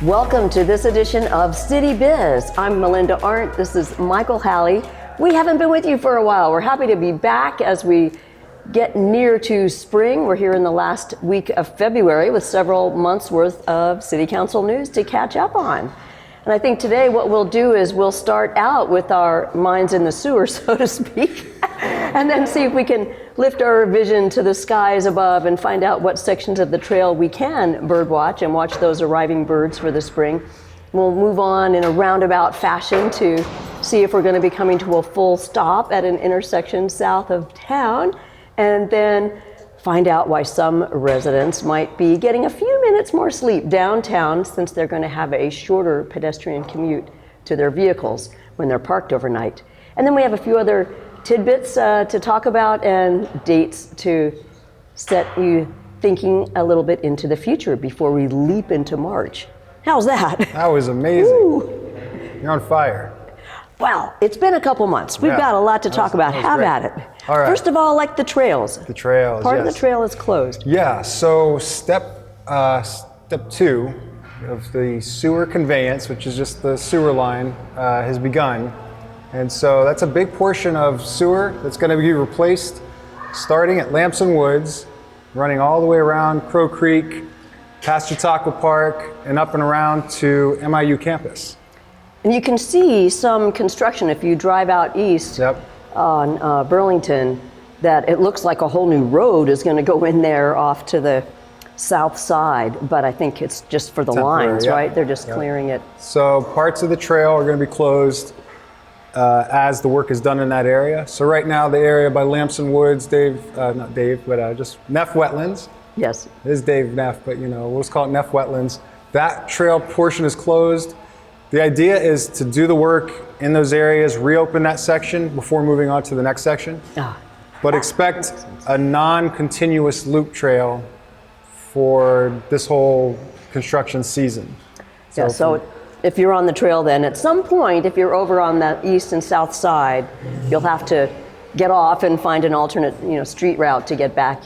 Welcome to this edition of CityBiz. I'm Melinda Arndt. This is Michael Halley. We haven't been with you for a while. We're happy to be back as we get near to spring. We're here in the last week of February with several months worth of City Council news to catch up on. And I think today what we'll do is we'll start out with our minds in the sewer, so to speak, and then see if we can lift our vision to the skies above and find out what sections of the trail we can bird watch and watch those arriving birds for the spring. We'll move on in a roundabout fashion to see if we're going to be coming to a full stop at an intersection south of town, and then find out why some residents might be getting a few minutes more sleep downtown since they're going to have a shorter pedestrian commute to their vehicles when they're parked overnight. And then we have a few other tidbits to talk about and dates to set you thinking a little bit into the future before we leap into March. How's that? That was amazing. Ooh. You're on fire. Well, it's been a couple months. We've got a lot to talk about. Have at it. All right. First of all, like the trails. The trails, Part of the trail is closed. Yeah, so step two of the sewer conveyance, which is just the sewer line, has begun. And so that's a big portion of sewer that's going to be replaced starting at Lamson Woods, running all the way around Crow Creek, past Chautauqua Park, and up and around to MIU campus. And you can see some construction if you drive out east on Burlington, that it looks like a whole new road is going to go in there off to the south side, but I think it's just for the lines, right? They're just clearing it. So parts of the trail are going to be closed as the work is done in that area. So right now the area by Lamson Woods, just Neff Wetlands. Yes. It is Dave Neff, but we'll just call it Neff Wetlands. That trail portion is closed. The idea is to do the work in those areas, reopen that section before moving on to the next section. But expect a non-continuous loop trail for this whole construction season. So if you're on the trail then, at some point, if you're over on the east and south side, you'll have to get off and find an alternate street route to get back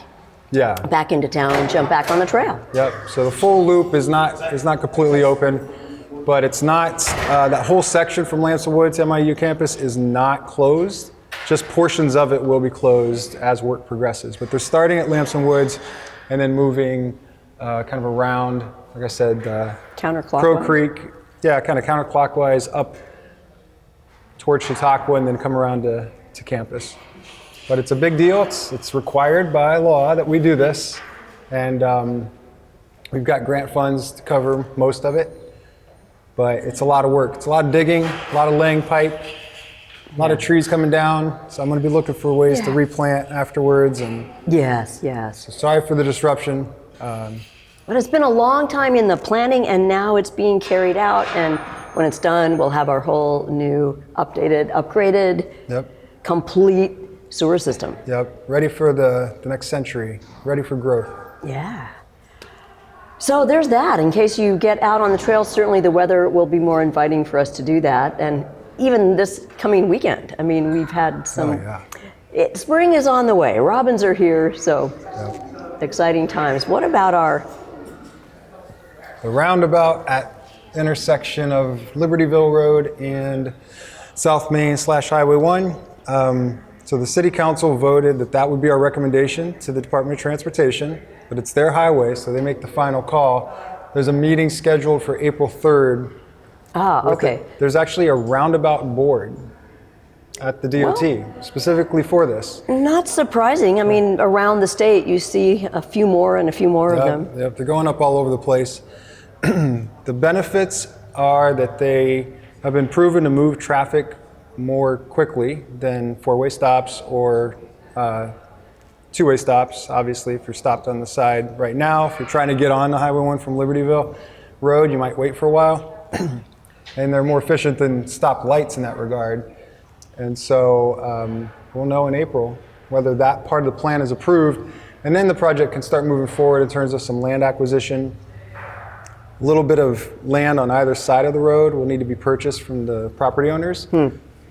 into town and jump back on the trail. Yep, so the full loop is not completely open. But it's not, that whole section from Lamson Woods to MIU campus is not closed. Just portions of it will be closed as work progresses. But they're starting at Lamson Woods and then moving kind of around, like I said, counterclockwise. Crow Creek, kind of counterclockwise up towards Chautauqua and then come around to campus. But it's a big deal. It's required by law that we do this. And we've got grant funds to cover most of it. But it's a lot of work. It's a lot of digging, a lot of laying pipe, a lot of trees coming down. So I'm going to be looking for ways to replant afterwards. And yes. So sorry for the disruption. But it's been a long time in the planning, and now it's being carried out. And when it's done, we'll have our whole new, updated, upgraded, complete sewer system. Yep. Ready for the next century. Ready for growth. Yeah. So there's that. In case you get out on the trail, certainly the weather will be more inviting for us to do that. And even this coming weekend, I mean, we've had some... spring is on the way. Robins are here, so exciting times. What about the roundabout at intersection of Libertyville Road and South Main / Highway 1? So the City Council voted that would be our recommendation to the Department of Transportation. But it's their highway, so they make the final call. There's a meeting scheduled for April 3rd. Okay. There's actually a roundabout board at the DOT specifically for this. Not surprising. I mean, around the state, you see a few more and a few more of them. Yep, they're going up all over the place. The benefits are that they have been proven to move traffic more quickly than four-way stops or two-way stops, obviously, if you're stopped on the side right now. If you're trying to get on the Highway 1 from Libertyville Road, you might wait for a while. And they're more efficient than stop lights in that regard. And so we'll know in April whether that part of the plan is approved. And then the project can start moving forward in terms of some land acquisition. A little bit of land on either side of the road will need to be purchased from the property owners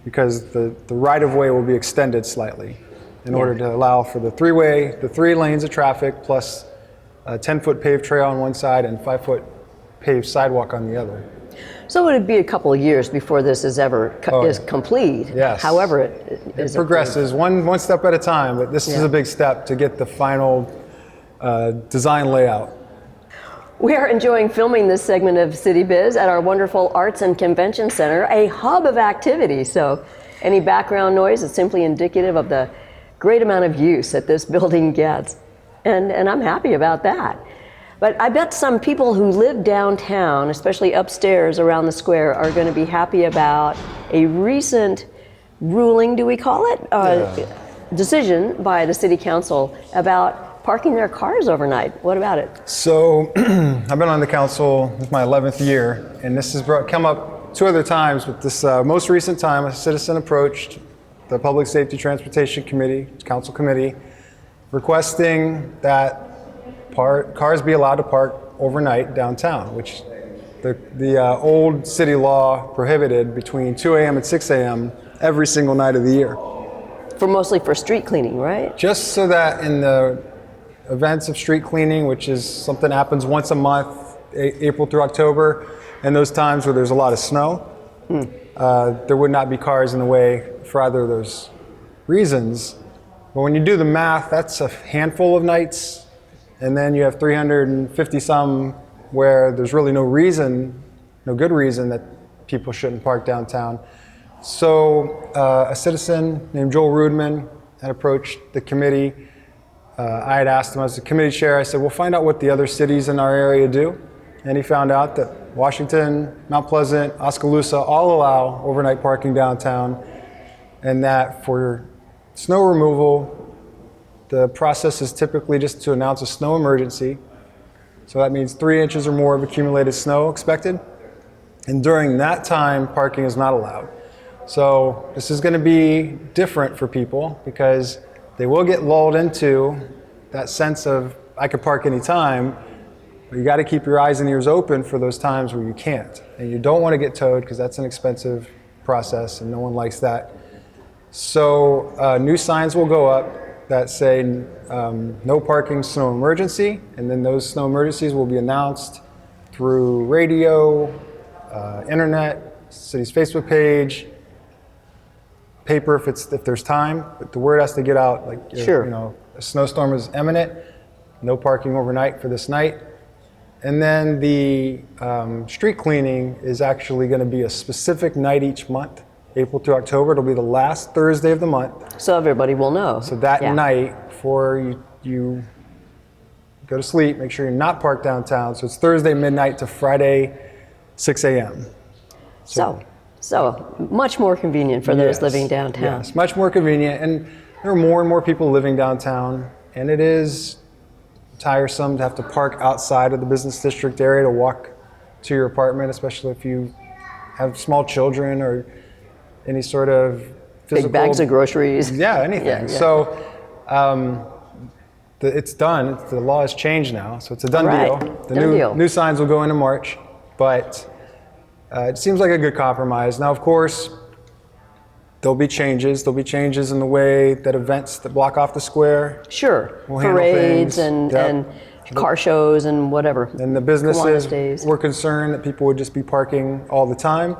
because the right-of-way will be extended slightly in order to allow for the three lanes of traffic plus a 10-foot paved trail on one side and 5-foot paved sidewalk on the other. So it would be a couple of years before this is ever is complete. Yes. However, it is progresses one step at a time, but this is a big step to get the final design layout. We are enjoying filming this segment of CityBiz at our wonderful Arts and Convention Center, a hub of activity. So any background noise is simply indicative of the great amount of use that this building gets. And I'm happy about that. But I bet some people who live downtown, especially upstairs around the square, are going to be happy about a recent ruling, do we call it? Decision by the City Council about parking their cars overnight. What about it? So I've been on the council, this is my 11th year, and this has come up 2 other times, but this most recent time a citizen approached the Public Safety Transportation Committee, Council Committee, requesting that cars be allowed to park overnight downtown, which the old city law prohibited between 2 a.m. and 6 a.m. every single night of the year. Mostly for street cleaning, right? Just so that in the events of street cleaning, which is something that happens once a month, April through October, and those times where there's a lot of snow, there would not be cars in the way for either of those reasons. But when you do the math, that's a handful of nights, and then you have 350 some where there's really no good reason that people shouldn't park downtown. So a citizen named Joel Rudman had approached the committee. I had asked him as the committee chair, I said, we'll find out what the other cities in our area do. And he found out that Washington, Mount Pleasant, Oskaloosa all allow overnight parking downtown, and that for snow removal, the process is typically just to announce a snow emergency. So that means 3 inches or more of accumulated snow expected. And during that time, parking is not allowed. So this is going to be different for people because they will get lulled into that sense of, I could park anytime, but you got to keep your eyes and ears open for those times where you can't. And you don't want to get towed because that's an expensive process and no one likes that. So new signs will go up that say no parking snow emergency, and then those snow emergencies will be announced through radio, internet, city's Facebook page, paper if there's time, but the word has to get out, like a snowstorm is imminent, no parking overnight for this night. And then the street cleaning is actually going to be a specific night each month, April through October. It'll be the last Thursday of the month. So everybody will know. So that night, before you go to sleep, make sure you're not parked downtown. So it's Thursday midnight to Friday 6 a.m. So much more convenient for those living downtown. Yes, much more convenient. And there are more and more people living downtown, and it is tiresome to have to park outside of the business district area to walk to your apartment, especially if you have small children or any sort of physical... Big bags of groceries. Yeah, anything. Yeah. So it's done. The law has changed now, so it's a done deal. The new signs will go into March, but it seems like a good compromise. Now, of course, there'll be changes. There'll be changes in the way that events that block off the square. Sure, will parades and car shows and whatever. And the businesses were concerned that people would just be parking all the time.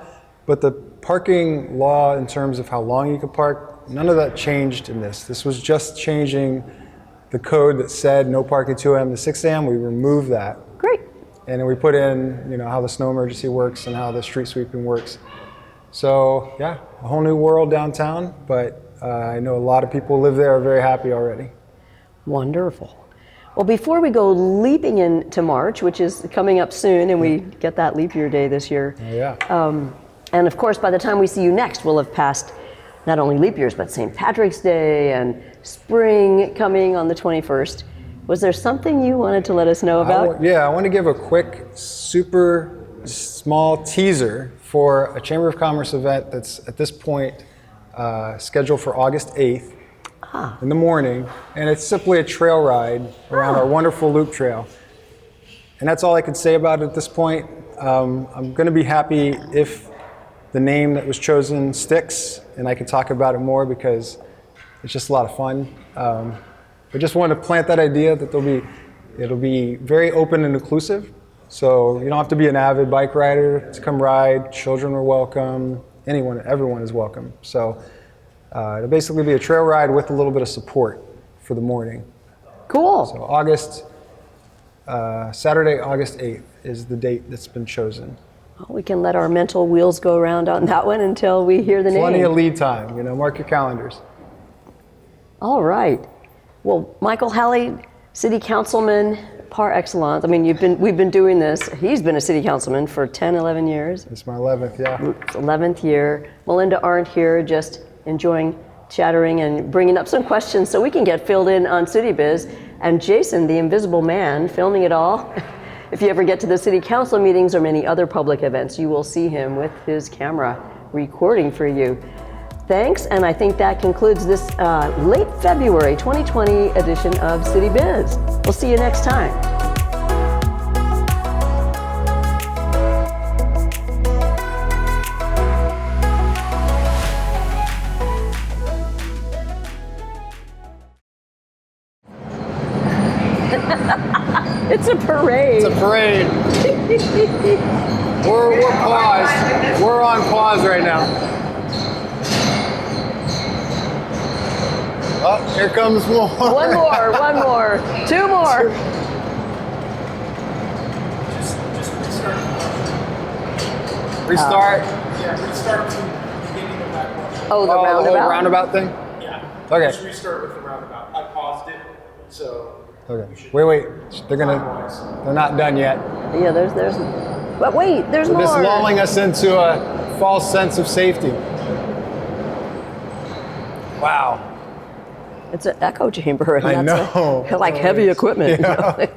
But the parking law in terms of how long you could park, none of that changed in this. This was just changing the code that said no parking 2 a.m. to 6 a.m. We removed that. Great. And then we put in, how the snow emergency works and how the street sweeping works. So yeah, a whole new world downtown, but I know a lot of people who live there are very happy already. Wonderful. Well, before we go leaping into March, which is coming up soon, and we get that leap year day this year. Yeah. And of course, by the time we see you next, we'll have passed not only leap years, but St. Patrick's Day and spring coming on the 21st. Was there something you wanted to let us know about? I want to give a quick, super small teaser for a Chamber of Commerce event that's at this point scheduled for August 8th in the morning. And it's simply a trail ride around our wonderful loop trail. And that's all I could say about it at this point. I'm going to be happy if the name that was chosen sticks and I can talk about it more because it's just a lot of fun. I just wanted to plant that idea that it'll be very open and inclusive. So you don't have to be an avid bike rider to come ride. Children are welcome. Everyone is welcome. So it'll basically be a trail ride with a little bit of support for the morning. Cool. So Saturday, August 8th is the date that's been chosen. Well, we can let our mental wheels go around on that one until we hear the name. Plenty of lead time, mark your calendars. All right. Well, Michael Halley, city councilman par excellence. I mean, we've been doing this. He's been a city councilman for 10, 11 years. It's my 11th, yeah. 11th year. Melinda Arndt here, just enjoying chattering and bringing up some questions so we can get filled in on CityBiz. And Jason, the invisible man, filming it all. If you ever get to the city council meetings or many other public events, you will see him with his camera recording for you. Thanks, and I think that concludes this late February 2020 edition of CityBiz. We'll see you next time. It's a parade. It's a parade. We're paused. We're on pause right now. Oh, here comes more. One more. Two more. Restart. Yeah, restart to the beginning of that one. Oh, the The roundabout? whole roundabout thing? Yeah. Okay. Just restart with the roundabout. I paused it, so. Okay. Wait. They're not done yet. Yeah, there's, but wait, there's more. Just lulling us into a false sense of safety. Wow. It's an echo chamber. And I that's know. like heavy equipment. Yeah.